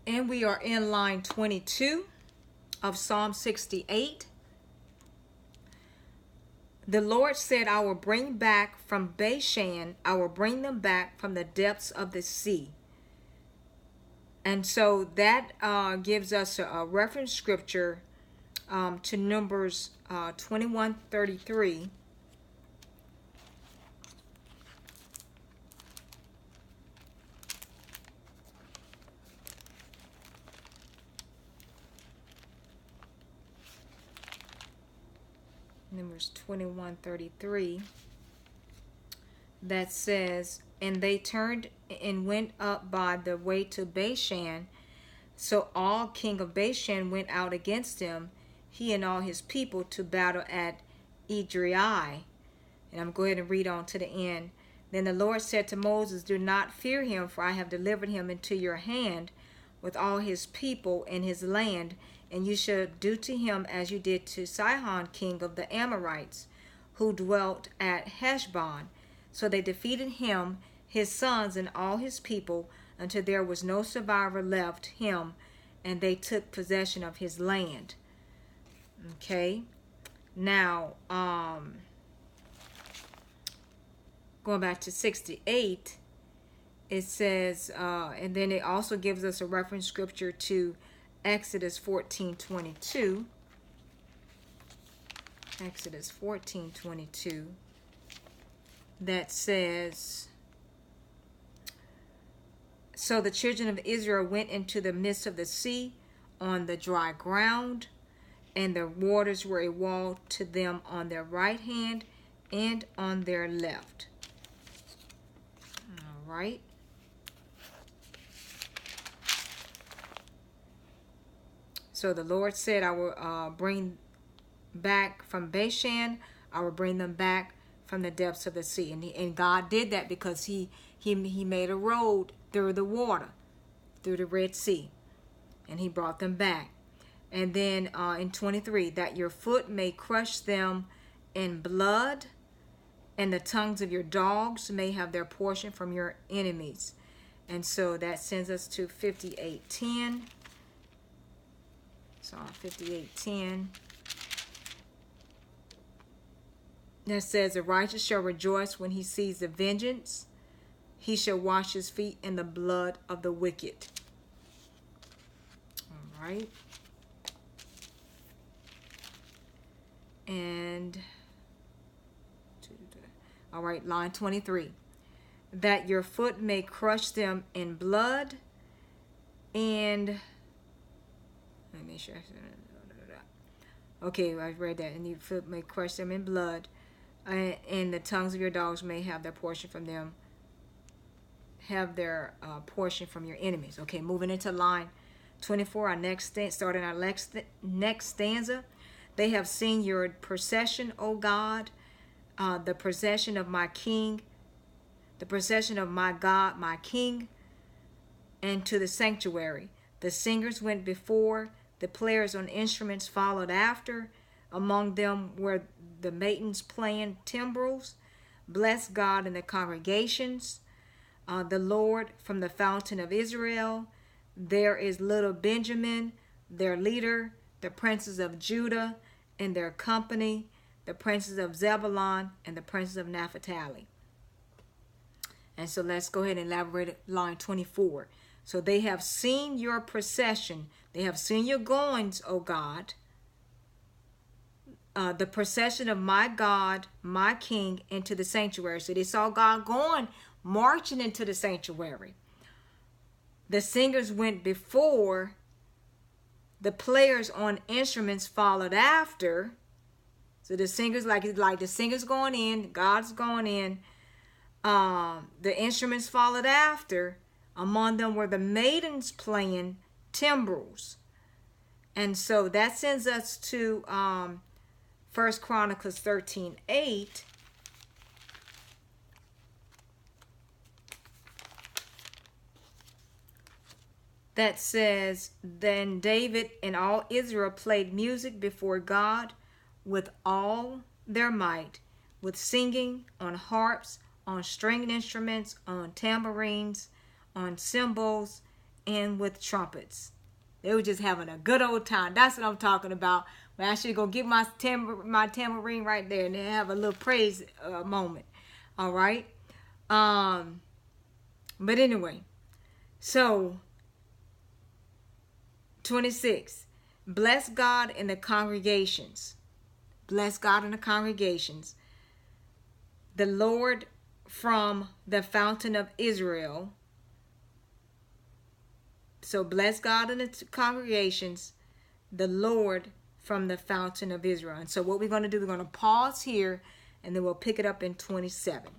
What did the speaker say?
And we are in line 22 of Psalm 68. The Lord said, I will bring back from Bashan, I will bring them back from the depths of the sea. And so that gives us a reference scripture to Numbers 21:33. Numbers 21:33, that says, and they turned and went up by the way to Bashan. So all king of Bashan went out against him, he and all his people, to battle at Edrei. And I'm going to read on to the end. Then the Lord said to Moses, do not fear him, for I have delivered him into your hand with all his people and his land, and you shall do to him as you did to Sihon, king of the Amorites, who dwelt at Heshbon. So they defeated him, his sons, and all his people, until there was no survivor left him, and they took possession of his land. Okay, now going back to 68, it says, and then it also gives us a reference scripture to Exodus 14:22. Exodus 14:22, that says, so the children of Israel went into the midst of the sea on the dry ground, and the waters were a wall to them on their right hand and on their left. All right. So the Lord said, I will bring back from Bashan, I will bring them back from the depths of the sea. And God did that because he made a road through the water, through the Red Sea, and he brought them back. And then in 23, that your foot may crush them in blood, and the tongues of your dogs may have their portion from your enemies. And so that sends us to 58:10. Psalm 58:10. That says, the righteous shall rejoice when he sees the vengeance. He shall wash his feet in the blood of the wicked. All right. And, all right, line 23. That your foot may crush them in blood, and let me make sure. Okay, I read that. And your foot may crush them in blood, and the tongues of your dogs may have their portion from them, have their portion from your enemies. Okay, moving into line 24, our next starting our next stanza. They have seen your procession, O God, the procession of my King, the procession of my God, my King, and to the sanctuary. The singers went before, the players on instruments followed after. Among them were the maidens playing timbrels. Bless God in the congregations. The Lord from the fountain of Israel. There is little Benjamin, their leader, the princes of Judah and their company, the princes of Zebulun and the princes of Naphtali. And so let's go ahead and elaborate line 24. So they have seen your procession. They have seen your goings, O God. The procession of my God, my King, into the sanctuary. So they saw God going, marching into the sanctuary. The singers went before, the players on instruments followed after. So the singers, like the singers going in, God's going in. The instruments followed after. Among them were the maidens playing timbrels. And so that sends us to 1 Chronicles 13:8. That says, then David and all Israel played music before God with all their might, with singing on harps, on stringed instruments, on tambourines, on cymbals, and with trumpets. They were just having a good old time. That's what I'm talking about. I actually go get my tambourine right there and then have a little praise moment. All right. But anyway, so 26. Bless God in the congregations. Bless God in the congregations. The Lord from the fountain of Israel. So bless God in the congregations. The Lord from the fountain of Israel. And so what we're going to do, we're going to pause here and then we'll pick it up in 27.